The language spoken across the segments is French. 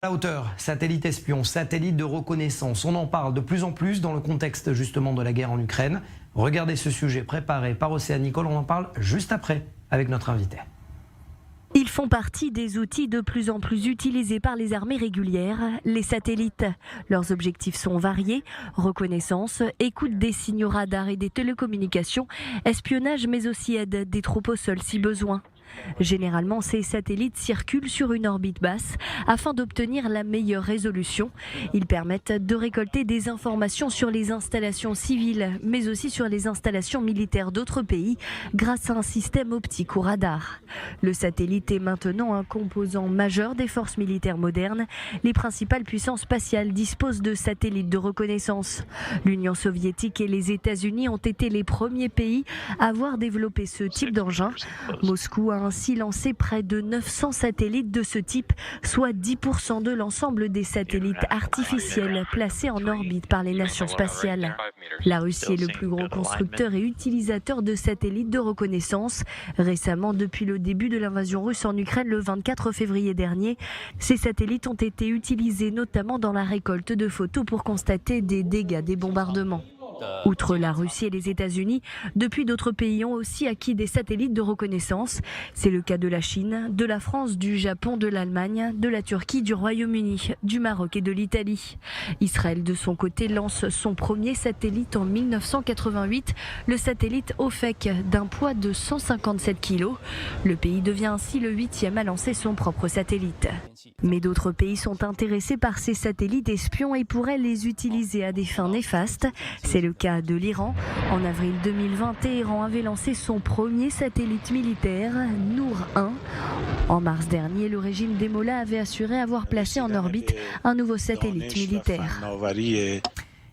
À la hauteur, satellite espion, satellite de reconnaissance, on en parle de plus en plus dans le contexte justement de la guerre en Ukraine. Regardez ce sujet préparé par Océane Nicole, on en parle juste après avec notre invité. Ils font partie des outils de plus en plus utilisés par les armées régulières, les satellites. Leurs objectifs sont variés, reconnaissance, écoute des signaux radars et des télécommunications, espionnage mais aussi aide des troupes au sol si besoin. Généralement, ces satellites circulent sur une orbite basse afin d'obtenir la meilleure résolution. Ils permettent de récolter des informations sur les installations civiles, mais aussi sur les installations militaires d'autres pays grâce à un système optique ou radar. Le satellite est maintenant un composant majeur des forces militaires modernes. Les principales puissances spatiales disposent de satellites de reconnaissance. L'Union soviétique et les États-Unis ont été les premiers pays à avoir développé ce type d'engin. Moscou a ainsi lancé près de 900 satellites de ce type, soit 10% de l'ensemble des satellites artificiels placés en orbite par les nations spatiales. La Russie est le plus gros constructeur et utilisateur de satellites de reconnaissance. Récemment, depuis le début de l'invasion russe en Ukraine le 24 février dernier, ces satellites ont été utilisés notamment dans la récolte de photos pour constater des dégâts des bombardements. Outre la Russie et les États-Unis, depuis d'autres pays ont aussi acquis des satellites de reconnaissance. C'est le cas de la Chine, de la France, du Japon, de l'Allemagne, de la Turquie, du Royaume-Uni, du Maroc et de l'Italie. Israël, de son côté, lance son premier satellite en 1988, le satellite Ofek, d'un poids de 157 kg. Le pays devient ainsi le 8e à lancer son propre satellite. Mais d'autres pays sont intéressés par ces satellites espions et pourraient les utiliser à des fins néfastes. C'est le cas de l'Iran. En avril 2020, Téhéran avait lancé son premier satellite militaire, Nour 1. En mars dernier, le régime des Mollahs avait assuré avoir placé en orbite un nouveau satellite militaire. Et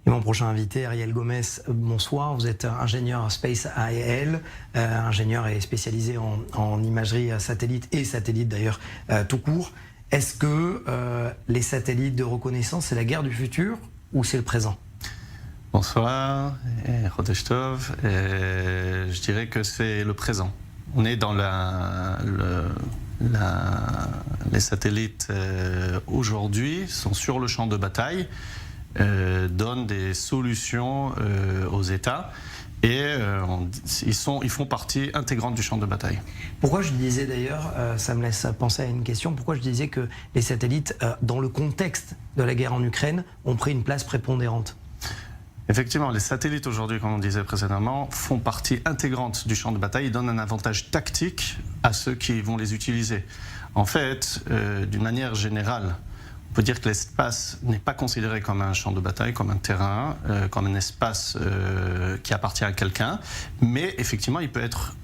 mon prochain invité, Ariel Gomez, bonsoir. Vous êtes ingénieur Space AEL, ingénieur et spécialisé en imagerie satellite et satellite d'ailleurs tout court. Est-ce que les satellites de reconnaissance, c'est la guerre du futur ou c'est le présent ? Bonsoir, Chodesh Tov. Je dirais que c'est le présent. On est dans les satellites aujourd'hui sont sur le champ de bataille, donnent des solutions aux États et ils font partie intégrante du champ de bataille. Pourquoi je disais d'ailleurs, ça me laisse penser à une question, pourquoi je disais que les satellites, dans le contexte de la guerre en Ukraine, ont pris une place prépondérante ? Effectivement, les satellites aujourd'hui, comme on disait précédemment, font partie intégrante du champ de bataille et donnent un avantage tactique à ceux qui vont les utiliser. En fait, d'une manière générale, on peut dire que l'espace n'est pas considéré comme un champ de bataille, comme un terrain, comme un espace qui appartient à quelqu'un, mais effectivement, il peut être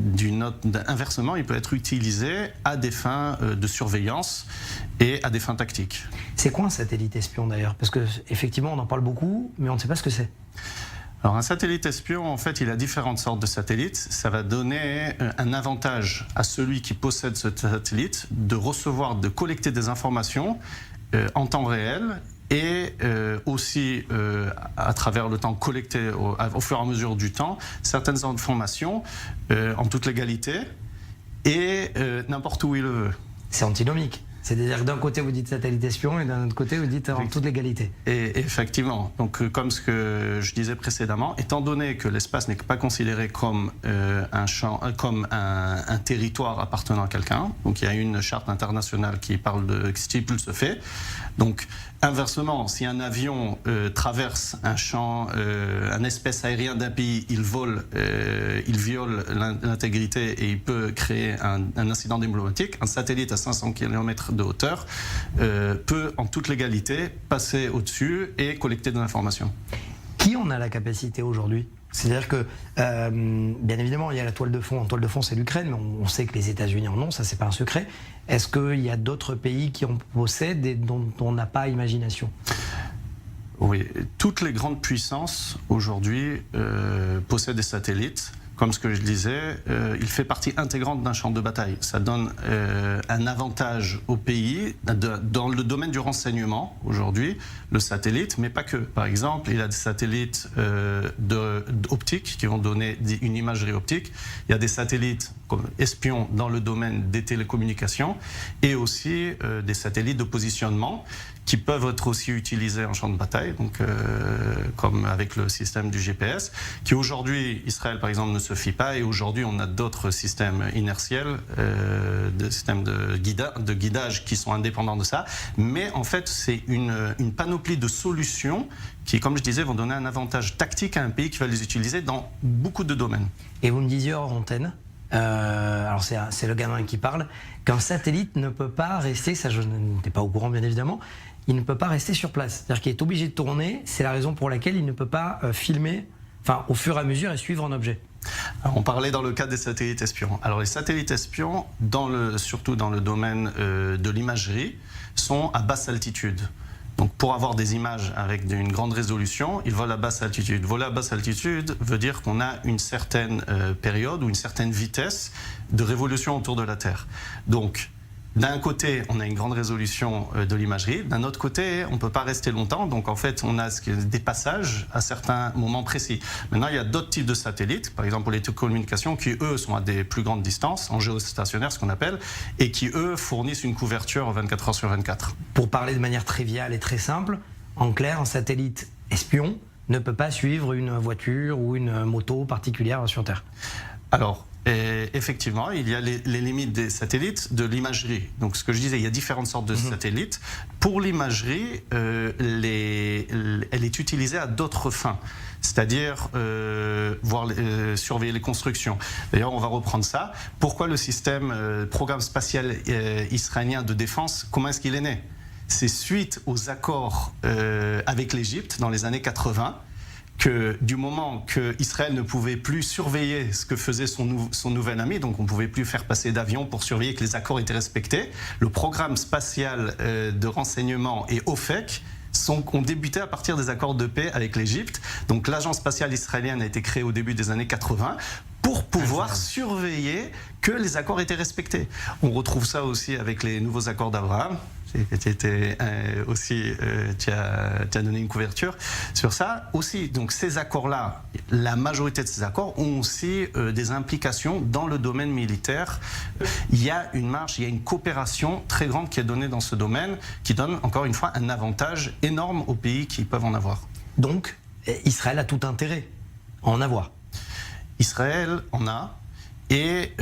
inversement, il peut être utilisé à des fins de surveillance et à des fins tactiques. C'est quoi un satellite espion d'ailleurs ? Parce qu'effectivement, on en parle beaucoup, mais on ne sait pas ce que c'est. Alors un satellite espion, en fait, il a différentes sortes de satellites. Ça va donner un avantage à celui qui possède ce satellite de recevoir, de collecter des informations en temps réel et aussi à travers le temps collecter au fur et à mesure du temps certaines informations en toute légalité et n'importe où il le veut. C'est antinomique. C'est-à-dire que d'un côté vous dites satellite espion et d'un autre côté vous dites en toute légalité. Et effectivement, donc comme ce que je disais précédemment, étant donné que l'espace n'est pas considéré comme un champ, comme un territoire appartenant à quelqu'un, donc il y a une charte internationale qui parle qui stipule ce fait. Donc inversement, si un avion traverse un champ, un espace aérien d'un pays, il viole l'intégrité et il peut créer un incident diplomatique. Un satellite à 500 km de hauteur peut en toute légalité passer au-dessus et collecter des informations. Qui en a la capacité aujourd'hui ? C'est-à-dire que, bien évidemment, il y a la toile de fond. En toile de fond, c'est l'Ukraine, mais on sait que les États-Unis en ont, ça c'est pas un secret. Est-ce qu'il y a d'autres pays qui en possèdent et dont on n'a pas imagination ? Oui, toutes les grandes puissances aujourd'hui possèdent des satellites. Comme ce que je disais, il fait partie intégrante d'un champ de bataille. Ça donne un avantage au pays dans le domaine du renseignement aujourd'hui, le satellite, mais pas que. Par exemple, il y a des satellites optiques qui vont donner une imagerie optique. Il y a des satellites comme espions dans le domaine des télécommunications et aussi des satellites de positionnement qui peuvent être aussi utilisés en champ de bataille, donc, comme avec le système du GPS, qui aujourd'hui, Israël par exemple, ne se fie pas, et aujourd'hui on a d'autres systèmes inertiels, des systèmes de guidage qui sont indépendants de ça, mais en fait c'est une panoplie de solutions qui, comme je disais, vont donner un avantage tactique à un pays qui va les utiliser dans beaucoup de domaines. Et vous me disiez hors antenne, alors c'est le gamin qui parle, qu'un satellite ne peut pas rester, ça je n'étais pas au courant bien évidemment, il ne peut pas rester sur place. C'est-à-dire qu'il est obligé de tourner, c'est la raison pour laquelle il ne peut pas filmer, enfin au fur et à mesure et suivre un objet. Alors, on parlait dans le cas des satellites espions. Alors les satellites espions, surtout dans le domaine de l'imagerie, sont à basse altitude. Donc pour avoir des images avec une grande résolution, ils volent à basse altitude. Voler à basse altitude veut dire qu'on a une certaine période ou une certaine vitesse de révolution autour de la Terre. Donc d'un côté, on a une grande résolution de l'imagerie. D'un autre côté, on ne peut pas rester longtemps. Donc, en fait, on a des passages à certains moments précis. Maintenant, il y a d'autres types de satellites, par exemple pour les télécommunications, qui, eux, sont à des plus grandes distances, en géostationnaire, ce qu'on appelle, et qui, eux, fournissent une couverture 24 heures sur 24. Pour parler de manière triviale et très simple, en clair, un satellite espion ne peut pas suivre une voiture ou une moto particulière sur Terre. Alors, et effectivement, il y a les limites des satellites, de l'imagerie. Donc, ce que je disais, il y a différentes sortes de satellites. Pour l'imagerie, elle est utilisée à d'autres fins, c'est-à-dire surveiller les constructions. D'ailleurs, on va reprendre ça. Pourquoi le système programme spatial israélien de défense, comment est-ce qu'il est né? C'est suite aux accords avec l'Égypte dans les années 80, que du moment qu'Israël ne pouvait plus surveiller ce que faisait son nouvel ami, donc on ne pouvait plus faire passer d'avions pour surveiller que les accords étaient respectés, le programme spatial de renseignement et OFEC ont débuté à partir des accords de paix avec l'Égypte. Donc l'agence spatiale israélienne a été créée au début des années 80 pour pouvoir surveiller que les accords étaient respectés. On retrouve ça aussi avec les nouveaux accords d'Abraham. Tu as donné une couverture sur ça aussi. Donc ces accords-là, la majorité de ces accords ont aussi des implications dans le domaine militaire. Il y a une marge, il y a une coopération très grande qui est donnée dans ce domaine, qui donne encore une fois un avantage énorme aux pays qui peuvent en avoir. Donc Israël a tout intérêt à en avoir. Israël en a, et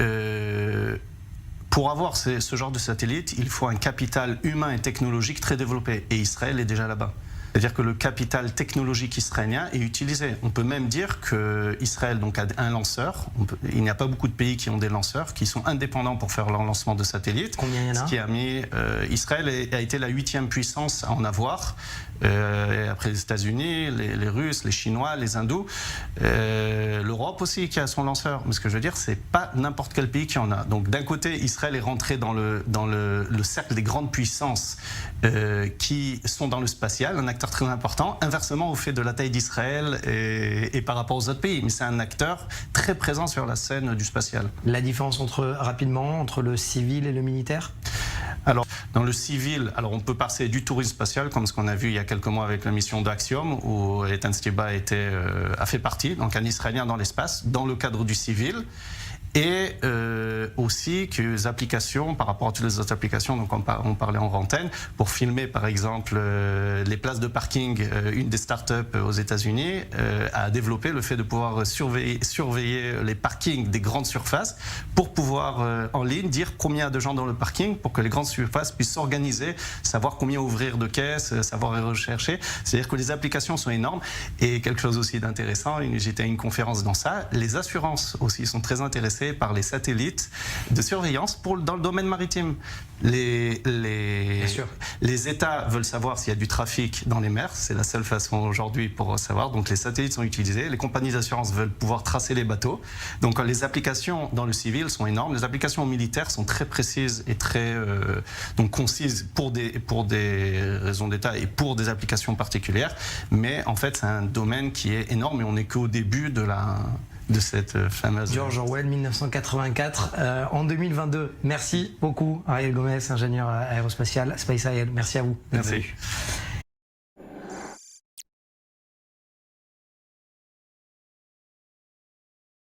pour avoir ce genre de satellite, il faut un capital humain et technologique très développé. Et Israël est déjà là-bas. C'est-à-dire que le capital technologique israélien est utilisé. On peut même dire qu'Israël a un lanceur. Il n'y a pas beaucoup de pays qui ont des lanceurs, qui sont indépendants pour faire leur lancement de satellites. Combien il y en a ? Ce qui a mis Israël a été la 8e puissance à en avoir. Après les États-Unis, les Russes, les Chinois, les Hindous, l'Europe aussi qui a son lanceur. Mais ce que je veux dire, c'est pas n'importe quel pays qui en a. Donc d'un côté, Israël est rentré dans le cercle des grandes puissances qui sont dans le spatial, un acteur très important, inversement au fait de la taille d'Israël et par rapport aux autres pays. Mais c'est un acteur très présent sur la scène du spatial. La différence rapidement entre le civil et le militaire ? Alors, dans le civil, on peut passer du tourisme spatial, comme ce qu'on a vu il y a quelques mois avec la mission d'Axiom, où Eitan Stibba a fait partie, donc un Israélien dans l'espace, dans le cadre du civil. Et aussi que les applications, par rapport à toutes les autres applications, donc on parlait en antenne, pour filmer par exemple les places de parking, une des startups aux États-Unis a développé le fait de pouvoir surveiller les parkings des grandes surfaces pour pouvoir en ligne dire combien il y a de gens dans le parking pour que les grandes surfaces puissent s'organiser, savoir combien ouvrir de caisses, savoir rechercher. C'est-à-dire que les applications sont énormes. Et quelque chose aussi d'intéressant, j'étais à une conférence dans ça, les assurances aussi sont très intéressées par les satellites de surveillance dans le domaine maritime. Les États veulent savoir s'il y a du trafic dans les mers, c'est la seule façon aujourd'hui pour savoir, donc les satellites sont utilisés, les compagnies d'assurance veulent pouvoir tracer les bateaux, donc les applications dans le civil sont énormes, les applications militaires sont très précises et très concises pour des raisons d'État et pour des applications particulières, mais en fait c'est un domaine qui est énorme et on n'est qu'au début de cette fameuse... George Orwell, 1984, en 2022. Merci beaucoup, Ariel Gomez, ingénieur aérospatial, SpaceIL. Merci à vous. Merci.